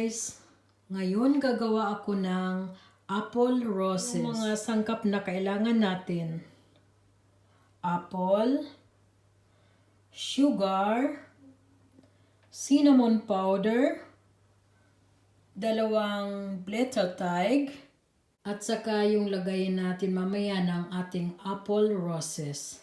guys! Ngayon gagawa ako ng apple roses. Yung mga sangkap na kailangan natin. Apple, sugar, cinnamon powder, 2 blätterteig, at saka yung lagayin natin mamaya ng ating apple roses.